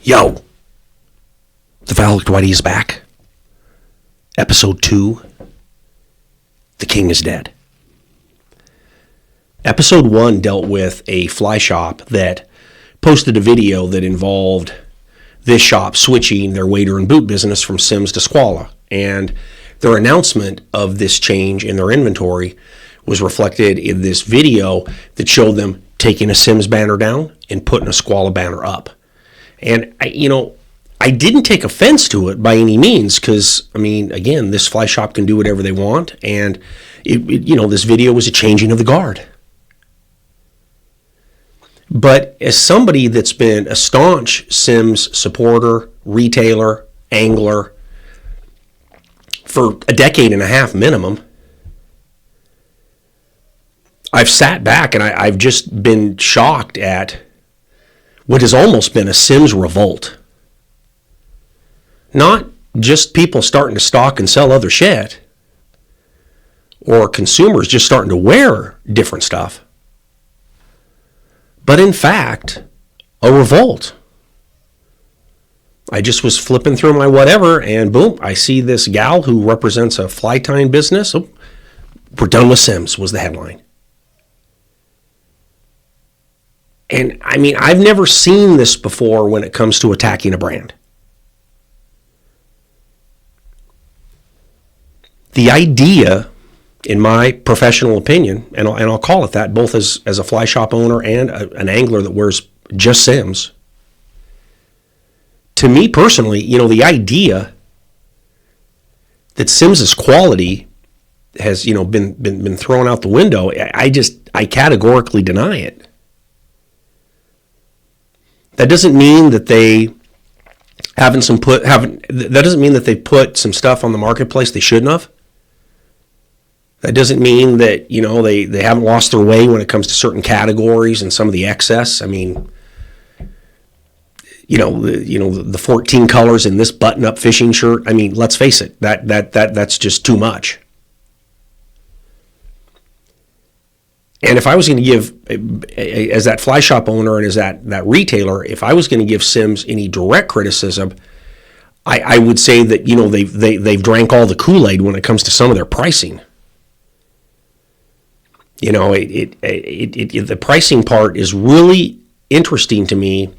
Yo, the Foul Hooked Whitey is back. Episode 2, The King is Dead. Episode 1 dealt with a fly shop that posted a video that involved this shop switching their wader and boot business from Simms to Squala. And their announcement of this change in their inventory was reflected in this video that showed them taking a Simms banner down and putting a Squala banner up. And, I didn't take offense to it by any means because, again, this fly shop can do whatever they want. And, this video was a changing of the guard. But as somebody that's been a staunch Simms supporter, retailer, angler for a decade and a half minimum, I've sat back and I've just been shocked at what has almost been a Simms revolt. Not just people starting to stock and sell other shit, or consumers just starting to wear different stuff, but in fact, a revolt. I just was flipping through my whatever, and boom, I see this gal who represents a fly tying business. Oh, we're done with Simms was the headline. And I've never seen this before when it comes to attacking a brand. The idea, in my professional opinion, and I'll call it that, both as a fly shop owner and an angler that wears just Simms, to me personally, the idea that Simms' quality has, been thrown out the window, I categorically deny it. That doesn't mean that they that doesn't mean that they put some stuff on the marketplace they shouldn't have. That doesn't mean that, they haven't lost their way when it comes to certain categories and some of the excess. The 14 colors in this button-up fishing shirt. Let's face it, that's just too much. And if I was going to give, as that fly shop owner and as that retailer, if I was going to give Simms any direct criticism, I would say that, they've drank all the Kool-Aid when it comes to some of their pricing. The pricing part is really interesting to me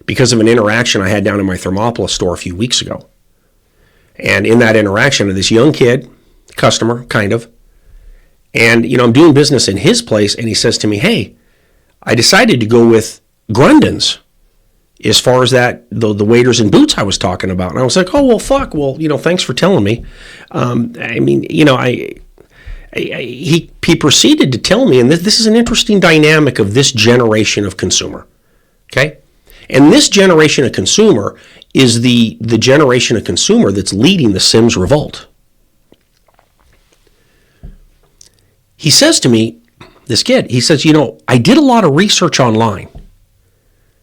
because of an interaction I had down in my Thermopolis store a few weeks ago. And in that interaction, this young kid, customer, kind of, and, I'm doing business in his place, and he says to me, hey, I decided to go with Grundens as far as the waders and boots I was talking about. And I was like, oh, well, fuck. Well, thanks for telling me. He proceeded to tell me, and this is an interesting dynamic of this generation of consumer, okay? And this generation of consumer is the generation of consumer that's leading the Simms revolt. He says to me, this kid, he says, I did a lot of research online.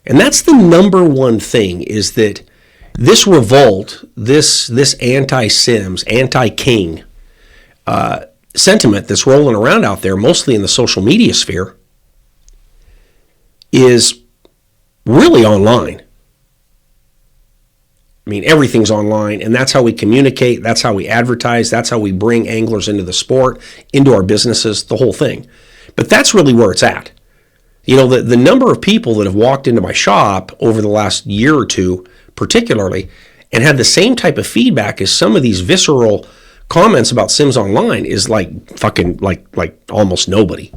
And that's the number one thing, is that this revolt, this anti-Simms, anti-King sentiment that's rolling around out there, mostly in the social media sphere, is really online. Everything's online, and that's how we communicate, that's how we advertise, that's how we bring anglers into the sport, into our businesses, the whole thing. But that's really where it's at. The number of people that have walked into my shop over the last year or two, particularly, and had the same type of feedback as some of these visceral comments about Simms online is like fucking like almost nobody.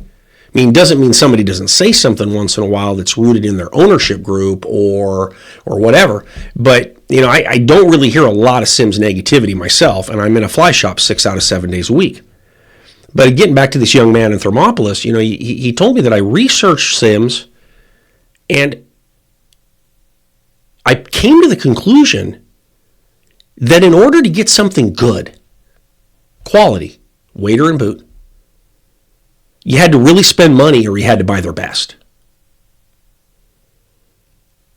It doesn't mean somebody doesn't say something once in a while that's rooted in their ownership group or whatever. But, I don't really hear a lot of Simms negativity myself, and I'm in a fly shop 6 out of 7 days a week. But getting back to this young man in Thermopolis, he told me that I researched Simms, and I came to the conclusion that in order to get something good, quality, wader and boot, you had to really spend money or you had to buy their best.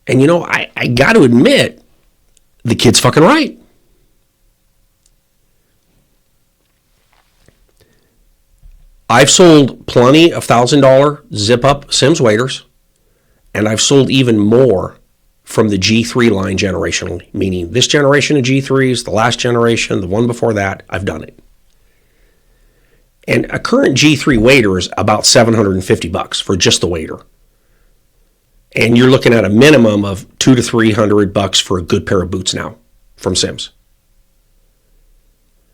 And I got to admit, the kid's fucking right. I've sold plenty of $1,000 zip-up Simms waders, and I've sold even more from the G3 line generationally, meaning this generation of G3s, the last generation, the one before that, I've done it. And a current G3 wader is about $750 for just the wader. And you're looking at a minimum of $200 to $300 for a good pair of boots now from Simms.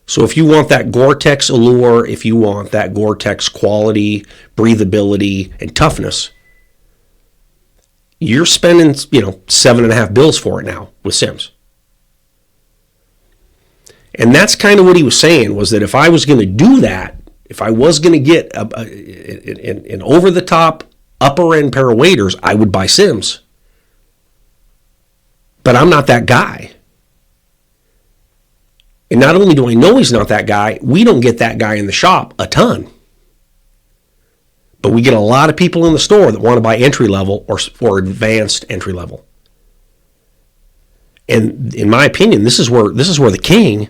So if you want that Gore-Tex allure, if you want that Gore-Tex quality, breathability, and toughness, you're spending, $7.50 for it now with Simms. And that's kind of what he was saying, was that if I was going to do that, if I was going to get an over-the-top, upper-end pair of waders, I would buy Simms. But I'm not that guy. And not only do I know he's not that guy, we don't get that guy in the shop a ton. But we get a lot of people in the store that want to buy entry level or advanced entry level. And in my opinion, this is where the king,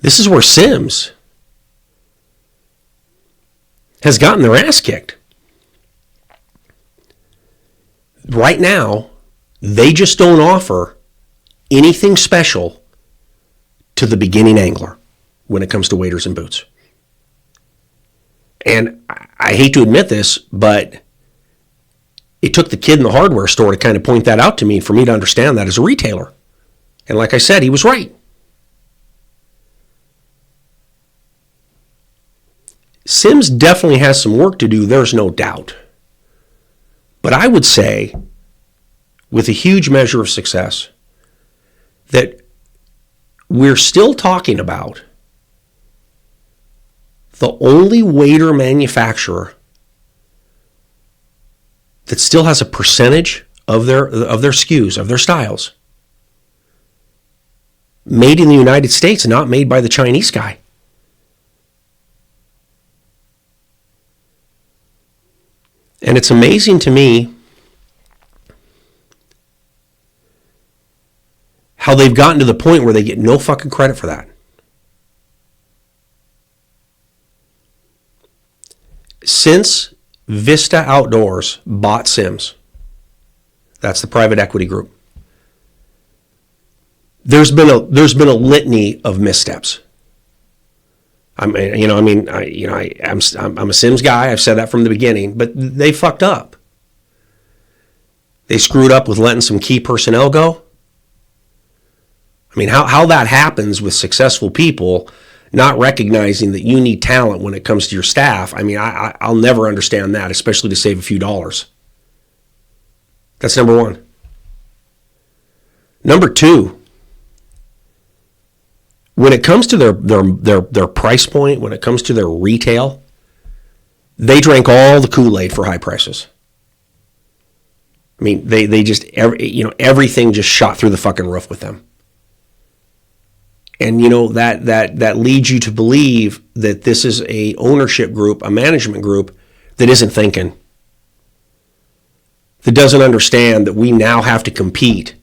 this is where Simms has gotten their ass kicked. Right now, they just don't offer anything special to the beginning angler when it comes to waders and boots. And I hate to admit this, but it took the kid in the hardware store to kind of point that out to me for me to understand that as a retailer. And like I said, he was right. Simms definitely has some work to do, there's no doubt. But I would say, with a huge measure of success, that we're still talking about the only wader manufacturer that still has a percentage of their SKUs, of their styles, made in the United States, not made by the Chinese guy. And it's amazing to me how they've gotten to the point where they get no fucking credit for that. Since Vista Outdoors bought Simms, that's the private equity group, there's been a litany of missteps. I'm a Simms guy. I've said that from the beginning, but they fucked up. They screwed up with letting some key personnel go. I mean, how that happens with successful people not recognizing that you need talent when it comes to your staff, I mean, I'll never understand that, especially to save a few dollars. That's number one. Number two, when it comes to their price point, when it comes to their retail, they drank all the Kool-Aid for high prices. I mean, they just, everything just shot through the fucking roof with them. And that leads you to believe that this is a ownership group, a management group that isn't thinking, that doesn't understand that we now have to compete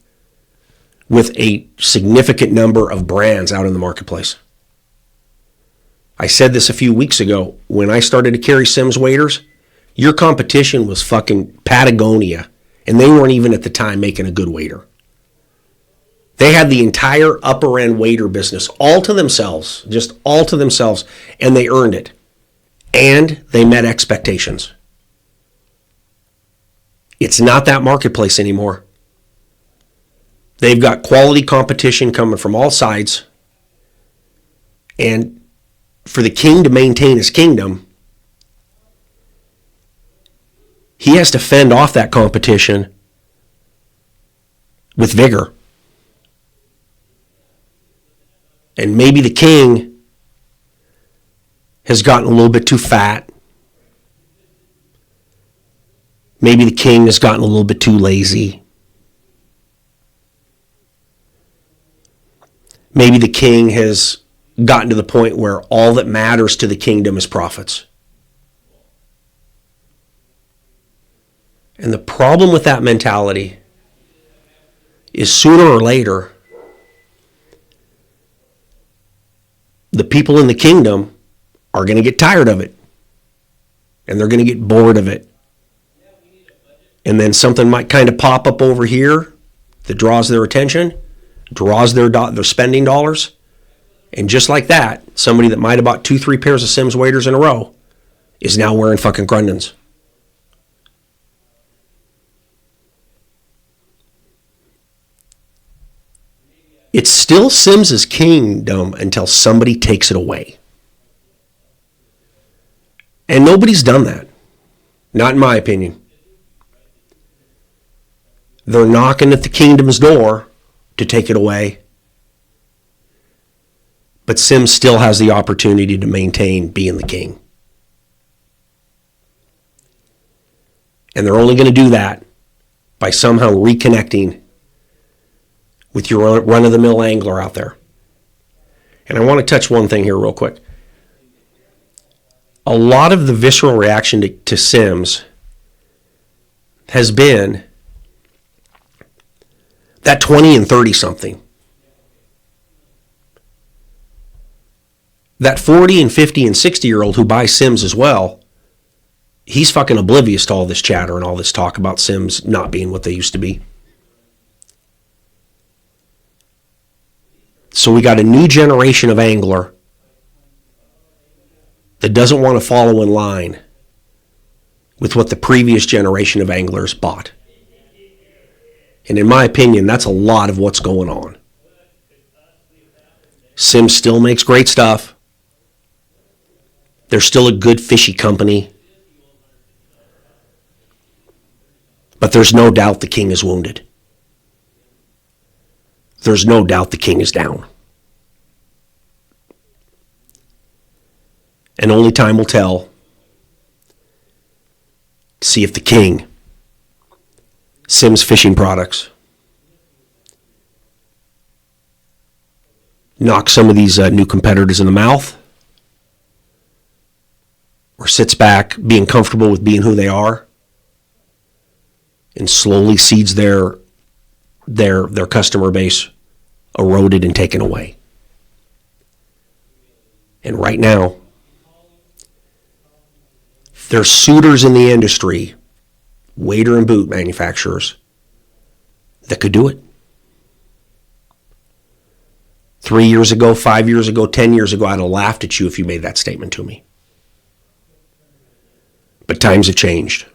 with a significant number of brands out in the marketplace. I said this a few weeks ago when I started to carry Simms waders. Your competition was fucking Patagonia, and they weren't even at the time making a good wader. They had the entire upper end wader business all to themselves, just all to themselves, and they earned it. And they met expectations. It's not that marketplace anymore. They've got quality competition coming from all sides. And for the king to maintain his kingdom, he has to fend off that competition with vigor. And maybe the king has gotten a little bit too fat. Maybe the king has gotten a little bit too lazy. Maybe the king has gotten to the point where all that matters to the kingdom is profits. And the problem with that mentality is sooner or later, the people in the kingdom are going to get tired of it. And they're going to get bored of it. And then something might kind of pop up over here that draws their attention, draws their spending dollars. And just like that, somebody that might have bought 2-3 pairs of Sims waders in a row is now wearing fucking Grundens. It's still Sims' kingdom until somebody takes it away. And nobody's done that. Not in my opinion. They're knocking at the kingdom's door to take it away. But Sims still has the opportunity to maintain being the king. And they're only going to do that by somehow reconnecting with your run-of-the-mill angler out there. And I want to touch one thing here real quick. A lot of the visceral reaction to Sims has been that 20 and 30 something. That 40 and 50 and 60 year old who buys Sims as well, he's fucking oblivious to all this chatter and all this talk about Sims not being what they used to be. So we got a new generation of angler that doesn't want to follow in line with what the previous generation of anglers bought. And in my opinion, that's a lot of what's going on. Sims still makes great stuff. They're still a good fishy company. But there's no doubt the king is wounded. There's no doubt the king is down. And only time will tell to see if the king, Sims Fishing Products, knocks some of these new competitors in the mouth, or sits back being comfortable with being who they are and slowly sees their customer base eroded and taken away. And right now, there's suitors in the industry, wader and boot manufacturers, that could do it. 3 years ago, 5 years ago, 10 years ago, I'd have laughed at you if you made that statement to me. But times have changed.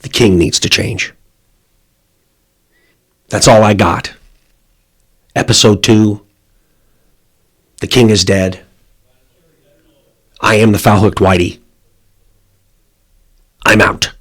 The king needs to change. That's all I got. Episode 2. The king is dead. I am the Foul Hooked Whitey. I'm out.